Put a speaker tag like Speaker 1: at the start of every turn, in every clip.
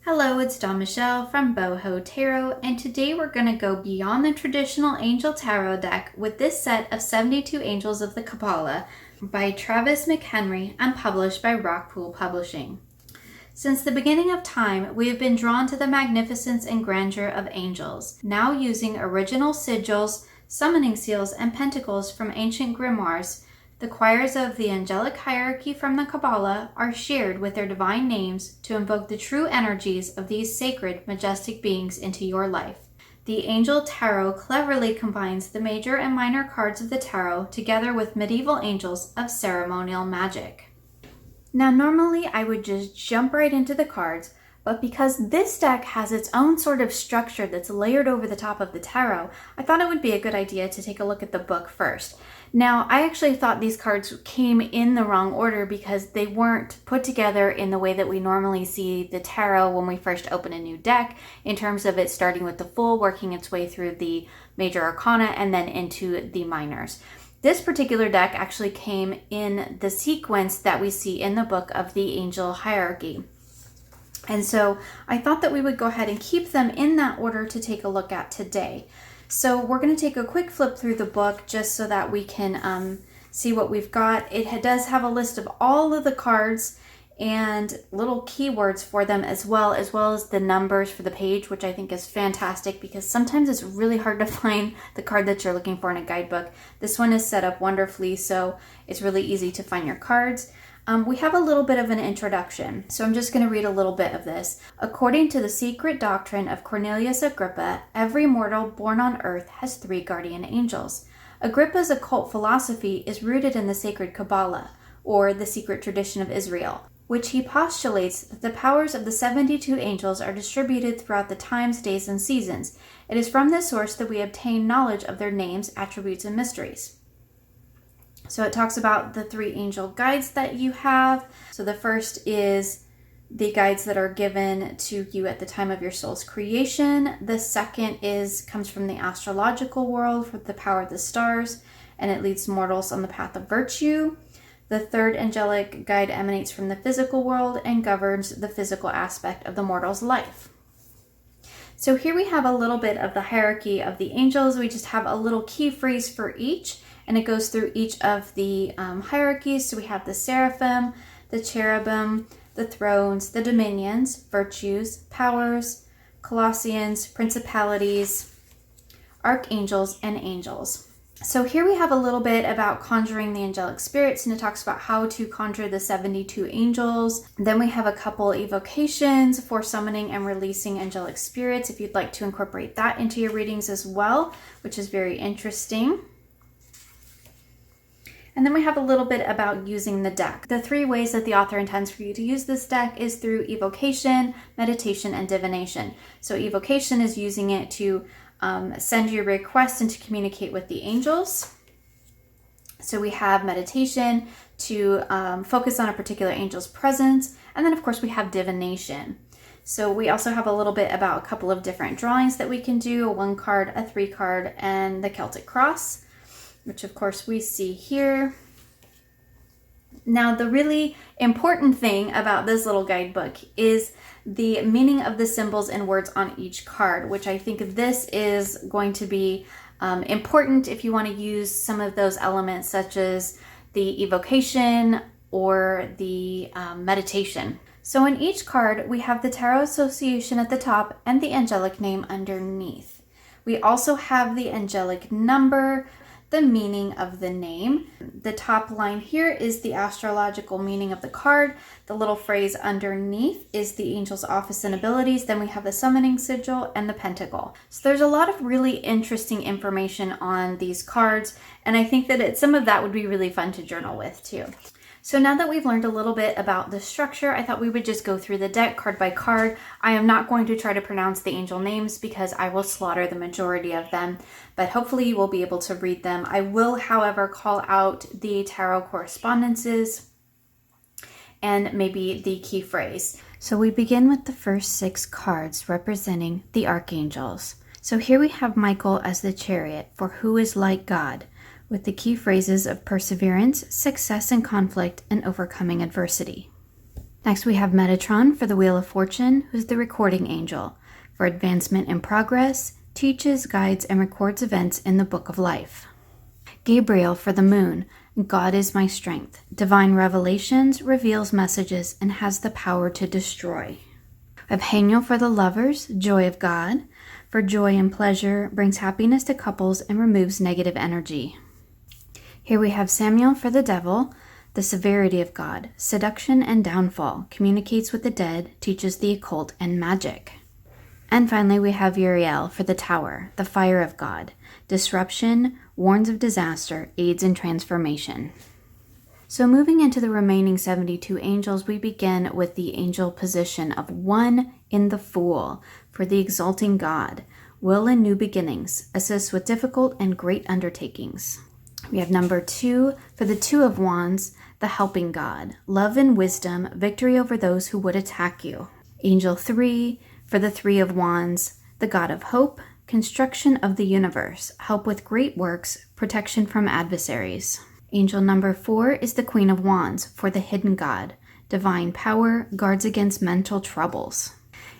Speaker 1: Hello, it's Dawn Michelle from Boho Tarot, and today we're going to go beyond the traditional angel tarot deck with this set of 72 Angels of the Kabbalah by Travis McHenry and published by Rockpool Publishing. Since the beginning of time, we have been drawn to the magnificence and grandeur of angels, now using original sigils, summoning seals, and pentacles from ancient grimoires. The choirs of the angelic hierarchy from the Kabbalah are shared with their divine names to invoke the true energies of these sacred, majestic beings into your life. The Angel Tarot cleverly combines the major and minor cards of the tarot together with medieval angels of ceremonial magic. Now, normally I would just jump right into the cards, but because this deck has its own sort of structure that's layered over the top of the tarot, I thought it would be a good idea to take a look at the book first. Now, I actually thought these cards came in the wrong order because they weren't put together in the way that we normally see the tarot when we first open a new deck, in terms of it starting with the Fool, working its way through the major arcana, and then into the minors. This particular deck actually came in the sequence that we see in the book of the angel hierarchy. And so I thought that we would go ahead and keep them in that order to take a look at today. So we're going to take a quick flip through the book just so that we can see what we've got. It does have a list of all of the cards and little keywords for them as well as the numbers for the page, which I think is fantastic because sometimes it's really hard to find the card that you're looking for in a guidebook. This one is set up wonderfully, so it's really easy to find your cards. We have a little bit of an introduction, so I'm just going to read a little bit of this. According to the secret doctrine of Cornelius Agrippa, every mortal born on earth has 3 guardian angels. Agrippa's occult philosophy is rooted in the sacred Kabbalah, or the secret tradition of Israel, which he postulates that the powers of the 72 angels are distributed throughout the times, days, and seasons. It is from this source that we obtain knowledge of their names, attributes, and mysteries. So it talks about the 3 angel guides that you have. So the first is the guides that are given to you at the time of your soul's creation. The second comes from the astrological world for the power of the stars, and it leads mortals on the path of virtue. The third angelic guide emanates from the physical world and governs the physical aspect of the mortal's life. So here we have a little bit of the hierarchy of the angels. We just have a little key phrase for each, and it goes through each of the hierarchies. So we have the seraphim, the cherubim, the thrones, the dominions, virtues, powers, Colossians, principalities, archangels, and angels. So here we have a little bit about conjuring the angelic spirits, and it talks about how to conjure the 72 angels. Then we have a couple evocations for summoning and releasing angelic spirits, if you'd like to incorporate that into your readings as well, which is very interesting. And then we have a little bit about using the deck. The 3 ways that the author intends for you to use this deck is through evocation, meditation, and divination. So evocation is using it to send your request and to communicate with the angels. So we have meditation to focus on a particular angel's presence. And then of course we have divination. So we also have a little bit about a couple of different drawings that we can do, a 1 card, a 3 card, and the Celtic cross, which of course we see here. Now, the really important thing about this little guidebook is the meaning of the symbols and words on each card, which I think this is going to be important if you want to use some of those elements, such as the evocation or the meditation. So in each card, we have the tarot association at the top and the angelic name underneath. We also have the angelic number, the meaning of the name. The top line here is the astrological meaning of the card. The little phrase underneath is the angel's office and abilities. Then we have the summoning sigil and the pentacle. So there's a lot of really interesting information on these cards, and I think that some of that would be really fun to journal with too. So now that we've learned a little bit about the structure, I thought we would just go through the deck card by card. I am not going to try to pronounce the angel names because I will slaughter the majority of them, but hopefully you will be able to read them. I will, however, call out the tarot correspondences and maybe the key phrase. So we begin with the first 6 cards representing the archangels. So here we have Michael as the chariot, for who is like God, with the key phrases of perseverance, success in conflict, and overcoming adversity. Next, we have Metatron for the Wheel of Fortune, who's the recording angel. For advancement in progress, teaches, guides, and records events in the Book of Life. Gabriel for the Moon, God is my strength. Divine revelations, reveals messages, and has the power to destroy. Abhaniel for the Lovers, joy of God. For joy and pleasure, brings happiness to couples and removes negative energy. Here we have Samuel for the Devil, the severity of God, seduction and downfall, communicates with the dead, teaches the occult and magic. And finally, we have Uriel for the Tower, the fire of God, disruption, warns of disaster, aids in transformation. So moving into the remaining 72 angels, we begin with the angel position of 1 in the Fool for the exalting God, will and new beginnings, assists with difficult and great undertakings. We have number 2 for the Two of Wands, the helping God, love and wisdom, victory over those who would attack you. Angel 3 for the Three of Wands, the God of hope, construction of the universe, help with great works, protection from adversaries. Angel number 4 is the Queen of Wands for the hidden God, divine power, guards against mental troubles.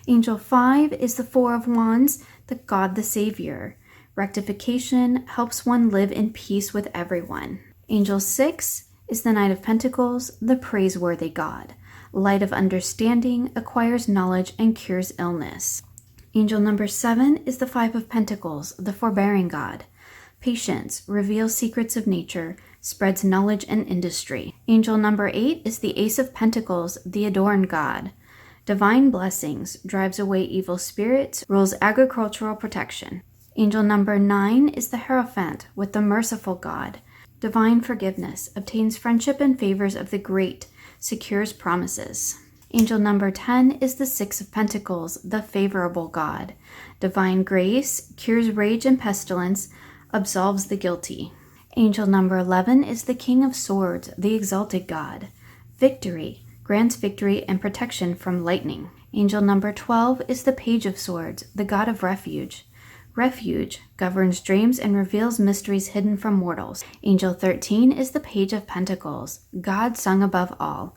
Speaker 1: Angel 5 is the Four of Wands, the God the Savior, rectification, helps one live in peace with everyone. Angel 6 is the Knight of Pentacles, the praiseworthy God, light of understanding, acquires knowledge and cures illness. Angel number 7 is the Five of Pentacles, the forbearing God, patience, reveals secrets of nature, spreads knowledge and industry. Angel number 8 is the Ace of Pentacles, the adorned God, divine blessings, drives away evil spirits, rules agricultural protection. Angel number 9 is the Hierophant with the merciful God, divine forgiveness, obtains friendship and favors of the great, secures promises. Angel number 10 is the Six of Pentacles, the favorable God, divine grace, cures rage and pestilence, absolves the guilty. Angel number 11 is the King of Swords, the exalted God, victory, grants victory and protection from lightning. Angel number 12 is the Page of Swords, the God of refuge. Refuge governs dreams and reveals mysteries hidden from mortals. Angel 13 is the Page of Pentacles, God sung above all,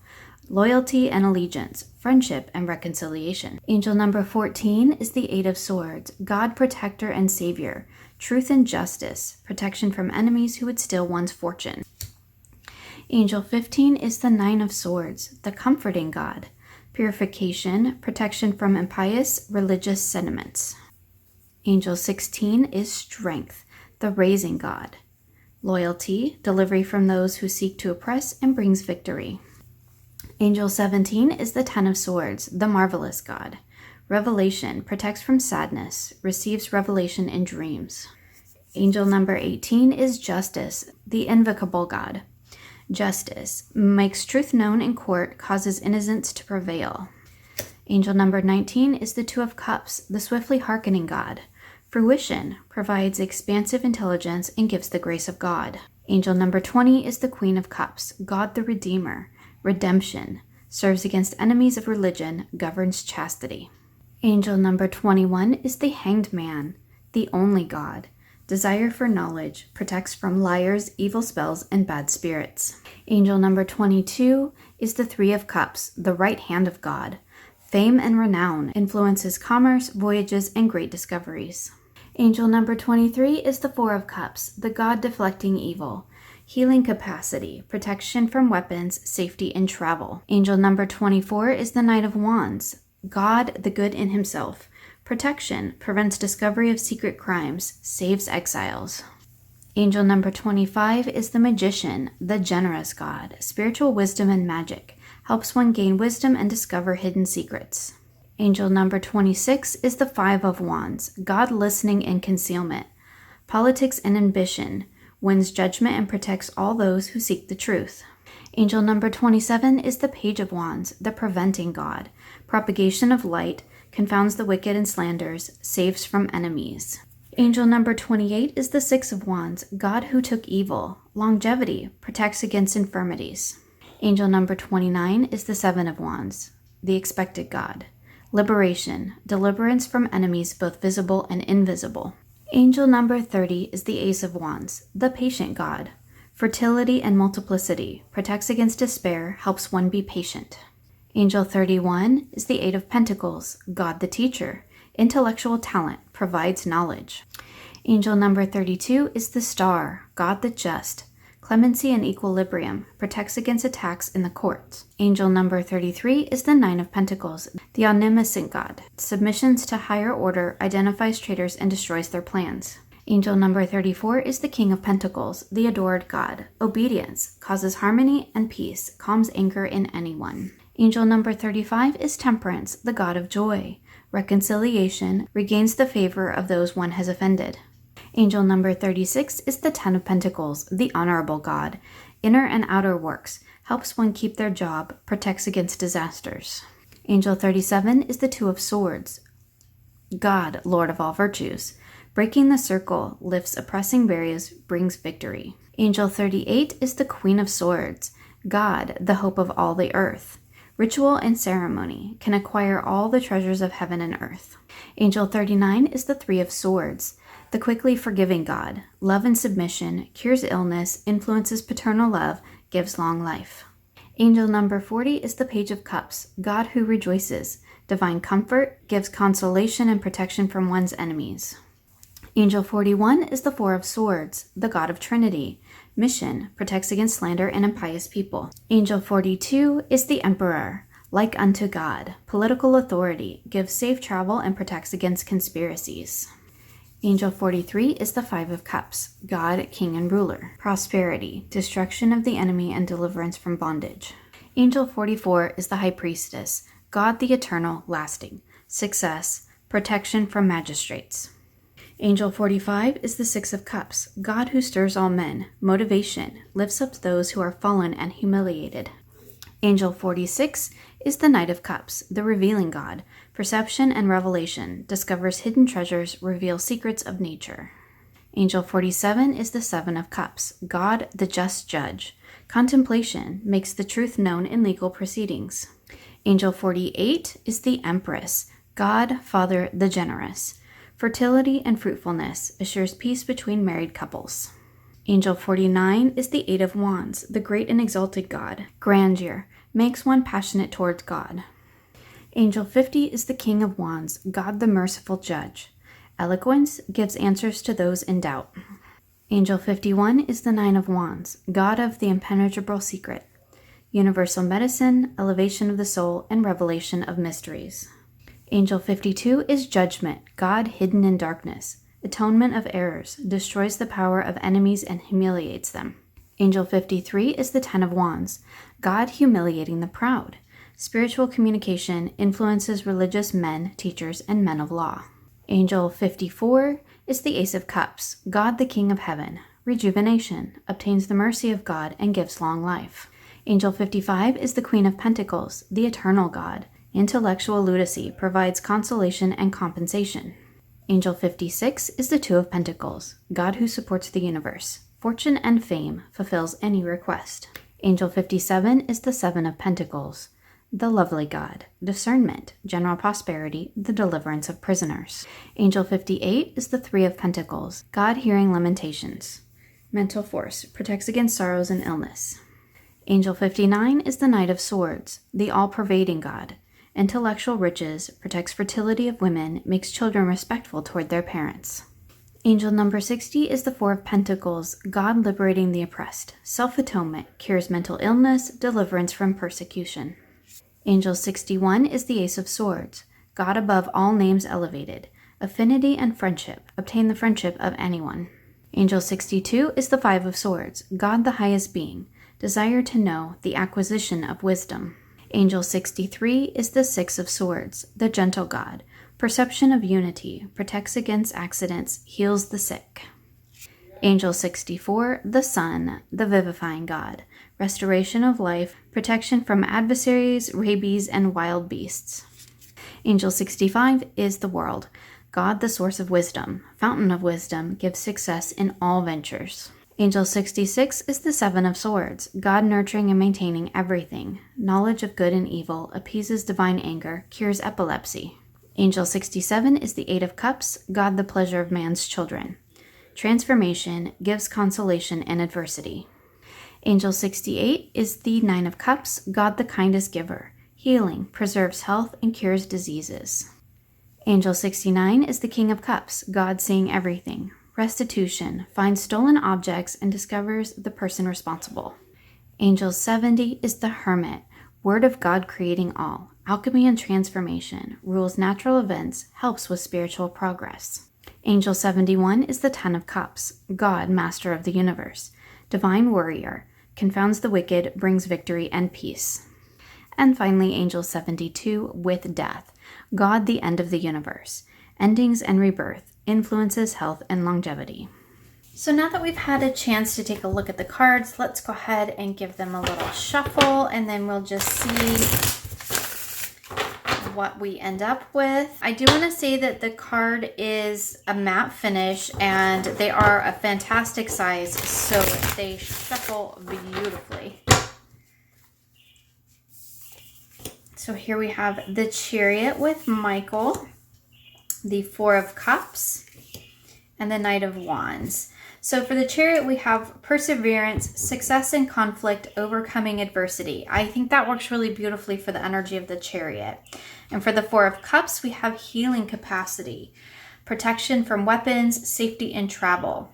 Speaker 1: loyalty and allegiance, friendship and reconciliation. Angel number 14 is the Eight of Swords, God protector and savior, truth and justice, protection from enemies who would steal one's fortune. Angel 15 is the Nine of Swords, the comforting God, purification, protection from impious religious sentiments. Angel 16 is Strength, the raising God, loyalty, delivery from those who seek to oppress and brings victory. Angel 17 is the Ten of Swords, the marvelous God, revelation, protects from sadness, receives revelation in dreams. Angel number 18 is Justice, the invocable God, justice, makes truth known in court, causes innocence to prevail. Angel number 19 is the Two of Cups, the swiftly hearkening God, fruition, provides expansive intelligence and gives the grace of God. Angel number 20 is the Queen of Cups, God the Redeemer, redemption, serves against enemies of religion, governs chastity. Angel number 21 is the Hanged Man, the only God, desire for knowledge, protects from liars, evil spells, and bad spirits. Angel number 22 is the Three of Cups, the right hand of God, fame and renown, influences commerce, voyages, and great discoveries. Angel number 23 is the Four of Cups, the God deflecting evil, healing capacity, protection from weapons, safety in travel. Angel number 24 is the Knight of Wands, God the good in himself, protection, prevents discovery of secret crimes, saves exiles. Angel number 25 is the Magician, the generous God, spiritual wisdom and magic, helps one gain wisdom and discover hidden secrets. Angel number 26 is the Five of Wands, God listening in concealment, politics and ambition, wins judgment and protects all those who seek the truth. Angel number 27 is the Page of Wands, the preventing God, propagation of light, confounds the wicked and slanders, saves from enemies. Angel number 28 is the Six of Wands, God who took evil, longevity, protects against infirmities. Angel number 29 is the Seven of Wands, the expected God, liberation, deliverance from enemies both visible and invisible. Angel number 30 is the Ace of Wands, the patient God, fertility and multiplicity, protects against despair, helps one be patient. Angel 31 is the Eight of Pentacles, God the teacher. Intellectual talent provides knowledge. Angel number 32 is the Star, God the just. Clemency and equilibrium, protects against attacks in the courts. Angel number 33 is the Nine of Pentacles, the omniscient God. Submissions to higher order, identifies traitors and destroys their plans. Angel number 34 is the King of Pentacles, the adored God. Obedience, causes harmony and peace, calms anger in anyone. Angel number 35 is Temperance, the God of joy. Reconciliation, regains the favor of those one has offended. Angel number 36 is the Ten of Pentacles, the honorable God. Inner and outer works, helps one keep their job, protects against disasters. Angel 37 is the Two of Swords, God, Lord of all virtues. Breaking the circle, lifts oppressing barriers, brings victory. Angel 38 is the Queen of Swords, God, the hope of all the earth. Ritual and ceremony, can acquire all the treasures of heaven and earth. Angel 39 is the Three of Swords, the quickly forgiving God. Love and submission, cures illness, influences paternal love, gives long life. Angel number 40 is the Page of Cups, God who rejoices. Divine comfort, gives consolation and protection from one's enemies. Angel 41 is the Four of Swords, the God of Trinity. Mission, protects against slander and impious people. Angel 42 is the Emperor, like unto God. Political authority, gives safe travel and protects against conspiracies. Angel 43 is the Five of Cups, God, King and Ruler. Prosperity, destruction of the enemy and deliverance from bondage. Angel 44 is the High Priestess, God the eternal, lasting. Success, protection from magistrates. Angel 45 is the Six of Cups, God who stirs all men. Motivation, lifts up those who are fallen and humiliated. Angel 46 is the Knight of Cups, the revealing God. Perception and revelation, discovers hidden treasures, reveals secrets of nature. Angel 47 is the Seven of Cups, God the just judge. Contemplation, makes the truth known in legal proceedings. Angel 48 is the Empress, God, Father the generous. Fertility and fruitfulness, assures peace between married couples. Angel 49 is the Eight of Wands, the great and exalted God. Grandeur, makes one passionate towards God. Angel 50 is the King of Wands, God the merciful judge. Eloquence, gives answers to those in doubt. Angel 51 is the Nine of Wands, God of the impenetrable secret. Universal medicine, elevation of the soul, and revelation of mysteries. Angel 52 is Judgment, God hidden in darkness. Atonement of errors, destroys the power of enemies and humiliates them. Angel 53 is the Ten of Wands, God humiliating the proud. Spiritual communication, influences religious men, teachers, and men of law. Angel 54 is the Ace of Cups, God the King of Heaven. Rejuvenation, obtains the mercy of God and gives long life. Angel 55 is the Queen of Pentacles, the eternal God. Intellectual lunacy, provides consolation and compensation. Angel 56 is the Two of Pentacles, God who supports the universe. Fortune and fame, fulfills any request. Angel 57 is the Seven of Pentacles, the lovely God. Discernment, general prosperity, the deliverance of prisoners. Angel 58 is the Three of Pentacles, God hearing lamentations. Mental force, protects against sorrows and illness. Angel 59 is the Knight of Swords, the all-pervading God. Intellectual riches, protects fertility of women, makes children respectful toward their parents. Angel number 60 is the Four of Pentacles, God liberating the oppressed. Self-atonement, cures mental illness, deliverance from persecution. Angel 61 is the Ace of Swords, God above all names elevated. Affinity and friendship, obtain the friendship of anyone. Angel 62 is the Five of Swords, God the highest being. Desire to know, the acquisition of wisdom. Angel 63 is the Six of Swords, the gentle God. Perception of unity, protects against accidents, heals the sick. Angel 64, the Sun, the vivifying God. Restoration of life, protection from adversaries, rabies, and wild beasts. Angel 65 is the World, God the source of wisdom. Fountain of wisdom, gives success in all ventures. Angel 66 is the Seven of Swords, God nurturing and maintaining everything. Knowledge of good and evil, appeases divine anger, cures epilepsy. Angel 67 is the Eight of Cups, God the pleasure of man's children. Transformation, gives consolation in adversity. Angel 68 is the Nine of Cups, God the kindest giver. Healing preserves health and cures diseases. Angel 69 is the King of Cups, God seeing everything. Restitution finds stolen objects and discovers the person responsible. Angel 70 is the Hermit, Word of God creating all. Alchemy and transformation, rules natural events, helps with spiritual progress. Angel 71 is the Ten of Cups, God, Master of the Universe. Divine warrior, confounds the wicked, brings victory and peace. And finally, Angel 72 with Death, God, the end of the universe. Endings and rebirth, influences health and longevity. So now that we've had a chance to take a look at the cards, let's go ahead and give them a little shuffle, and then we'll just see what we end up with. I do want to say that the card is a matte finish and they are a fantastic size, so they shuffle beautifully. So here we have the Chariot with Michael, the Four of Cups, and the Knight of Wands. So for the Chariot, we have perseverance, success in conflict, overcoming adversity. I think that works really beautifully for the energy of the Chariot. And for the Four of Cups, we have healing capacity, protection from weapons, safety in travel.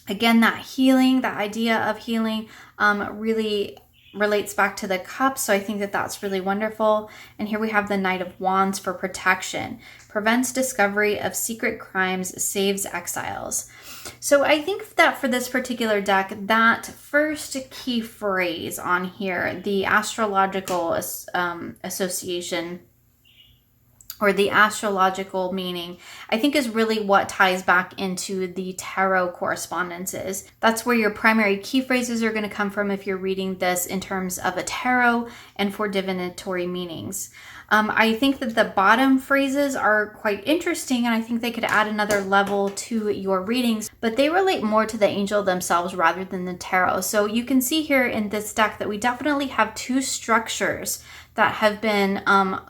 Speaker 1: Again, that healing, that idea of healing really relates back to the cups, so I think that that's really wonderful. And here we have the Knight of Wands for protection, prevents discovery of secret crimes, saves exiles. So I think that for this particular deck, that first key phrase on here, the astrological association, or the astrological meaning, I think is really what ties back into the tarot correspondences. That's where your primary key phrases are going to come from if you're reading this in terms of a tarot and for divinatory meanings. I think that the bottom phrases are quite interesting, and I think they could add another level to your readings, but they relate more to the angel themselves rather than the tarot. So you can see here in this deck that we definitely have two structures that have been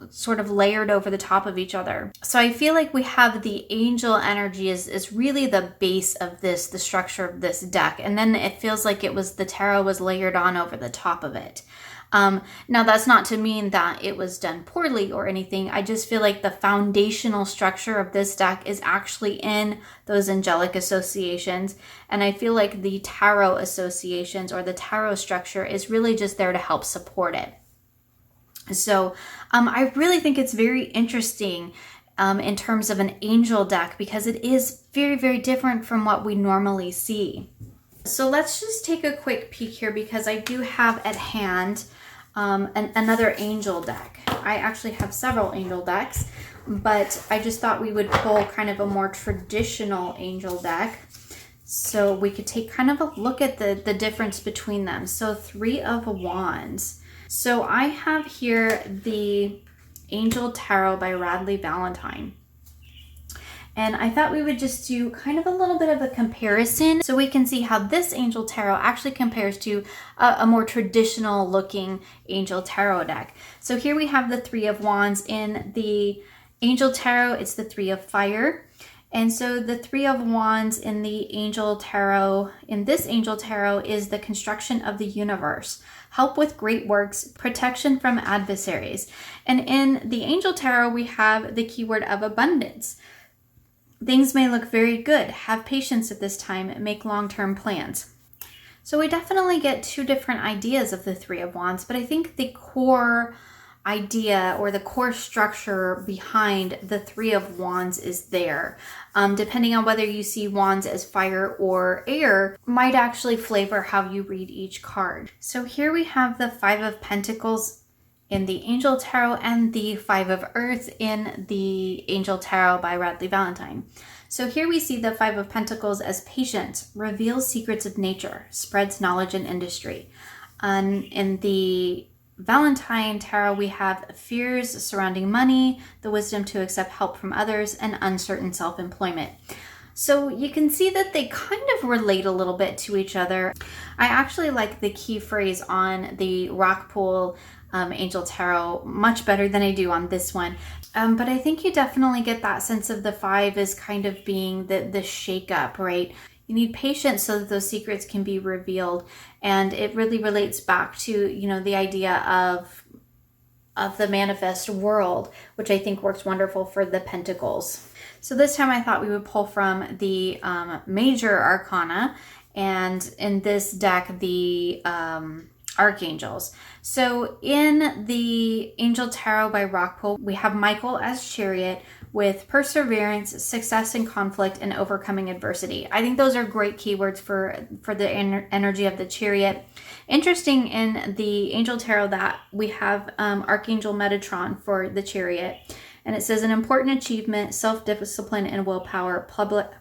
Speaker 1: sort of layered over the top of each other. So I feel like we have the angel energy is really the base of this, the structure of this deck. And then it feels like the tarot was layered on over the top of it. Now that's not to mean that it was done poorly or anything. I just feel like the foundational structure of this deck is actually in those angelic associations. And I feel like the tarot associations or the tarot structure is really just there to help support it. So I really think it's very interesting in terms of an angel deck because it is very, very different from what we normally see. So let's just take a quick peek here because I do have at hand another angel deck. I actually have several angel decks, but I just thought we would pull kind of a more traditional angel deck so we could take kind of a look at the difference between them. So Three of Wands. So I have here the Angel Tarot by Radley Valentine. And I thought we would just do kind of a little bit of a comparison so we can see how this Angel Tarot actually compares to a more traditional looking Angel Tarot deck. So here we have the Three of Wands. In the Angel Tarot, it's the Three of Fire. And so the Three of Wands in the Angel Tarot, in this Angel Tarot, is the construction of the universe, help with great works, protection from adversaries. And in the Angel Tarot, we have the keyword of abundance. Things may look very good. Have patience at this time. Make long-term plans. So we definitely get two different ideas of the Three of Wands, but I think the core idea or the core structure behind the Three of Wands is there. Depending on whether you see wands as fire or air, might actually flavor how you read each card. So here we have the Five of Pentacles in the Angel Tarot and the Five of Earth in the Angel Tarot by Radley Valentine. So here we see the Five of Pentacles as patience, reveals secrets of nature, spreads knowledge and industry. In the Valentine Tarot, we have fears surrounding money, the wisdom to accept help from others, and uncertain self-employment. So you can see that they kind of relate a little bit to each other. I actually like the key phrase on the Rockpool Angel Tarot much better than I do on this one. But I think you definitely get that sense of the five as kind of being the shake-up, right? You need patience so that those secrets can be revealed. And it really relates back to, the idea of of the manifest world, which I think works wonderful for the pentacles. So this time I thought we would pull from the major arcana, and in this deck, the archangels. So in the Angel Tarot by Rockpool, we have Michael as Chariot with perseverance, success in conflict, and overcoming adversity. I think those are great keywords for the energy of the Chariot. Interesting, in the Angel Tarot that we have Archangel Metatron for the Chariot. And it says an important achievement, self-discipline, and willpower,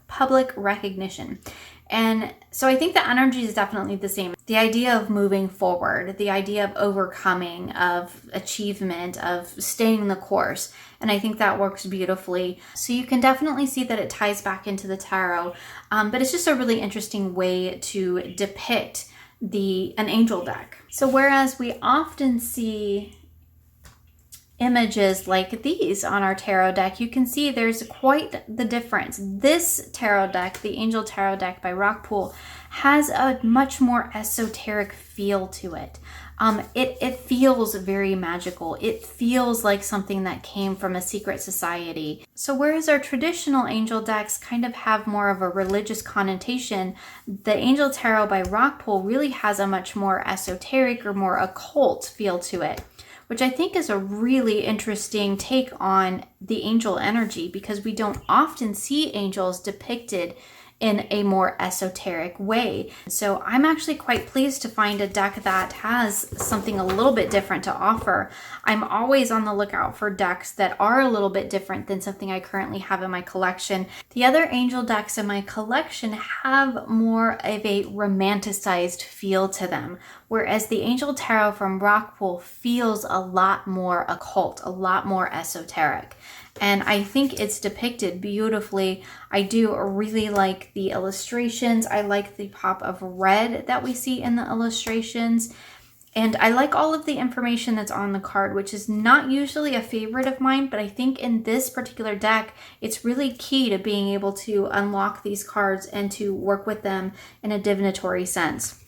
Speaker 1: public recognition. And so I think the energy is definitely the same. The idea of moving forward, the idea of overcoming, of achievement, of staying the course. And I think that works beautifully. So you can definitely see that it ties back into the tarot. But it's just a really interesting way to depict an angel deck. So whereas we often see images like these on our tarot deck, you can see there's quite the difference. This tarot deck, the Angel Tarot deck by Rockpool, has a much more esoteric feel to it. It feels very magical. It feels like something that came from a secret society. So whereas our traditional angel decks kind of have more of a religious connotation, the Angel Tarot by Rockpool really has a much more esoteric or more occult feel to it, which I think is a really interesting take on the angel energy, because we don't often see angels depicted in a more esoteric way. So I'm actually quite pleased to find a deck that has something a little bit different to offer. I'm always on the lookout for decks that are a little bit different than something I currently have in my collection. The other angel decks in my collection have more of a romanticized feel to them, whereas the Angel Tarot from Rockpool feels a lot more occult, a lot more esoteric. And I think it's depicted beautifully. I do really like the illustrations. I like the pop of red that we see in the illustrations. And I like all of the information that's on the card, which is not usually a favorite of mine, but I think in this particular deck, it's really key to being able to unlock these cards and to work with them in a divinatory sense.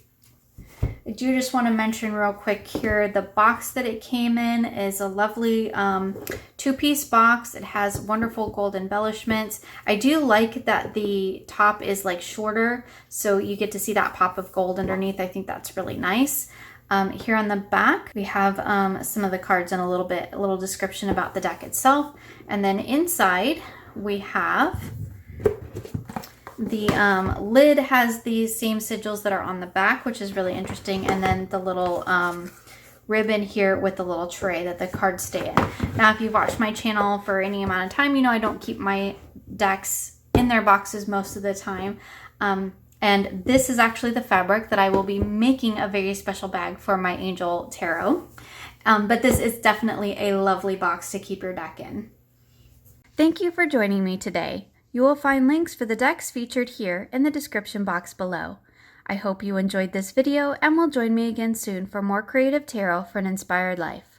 Speaker 1: I do just want to mention real quick here, the box that it came in is a lovely two-piece box. It has wonderful gold embellishments. I do like that the top is like shorter, so you get to see that pop of gold underneath. I think that's really nice. Here on the back, we have some of the cards and a little description about the deck itself. And then inside, we have the lid has these same sigils that are on the back, which is really interesting. And then the little ribbon here with the little tray that the cards stay in. Now, if you've watched my channel for any amount of time, you know I don't keep my decks in their boxes most of the time. And this is actually the fabric that I will be making a very special bag for my Angel Tarot. But this is definitely a lovely box to keep your deck in. Thank you for joining me today. You will find links for the decks featured here in the description box below. I hope you enjoyed this video and will join me again soon for more creative tarot for an inspired life.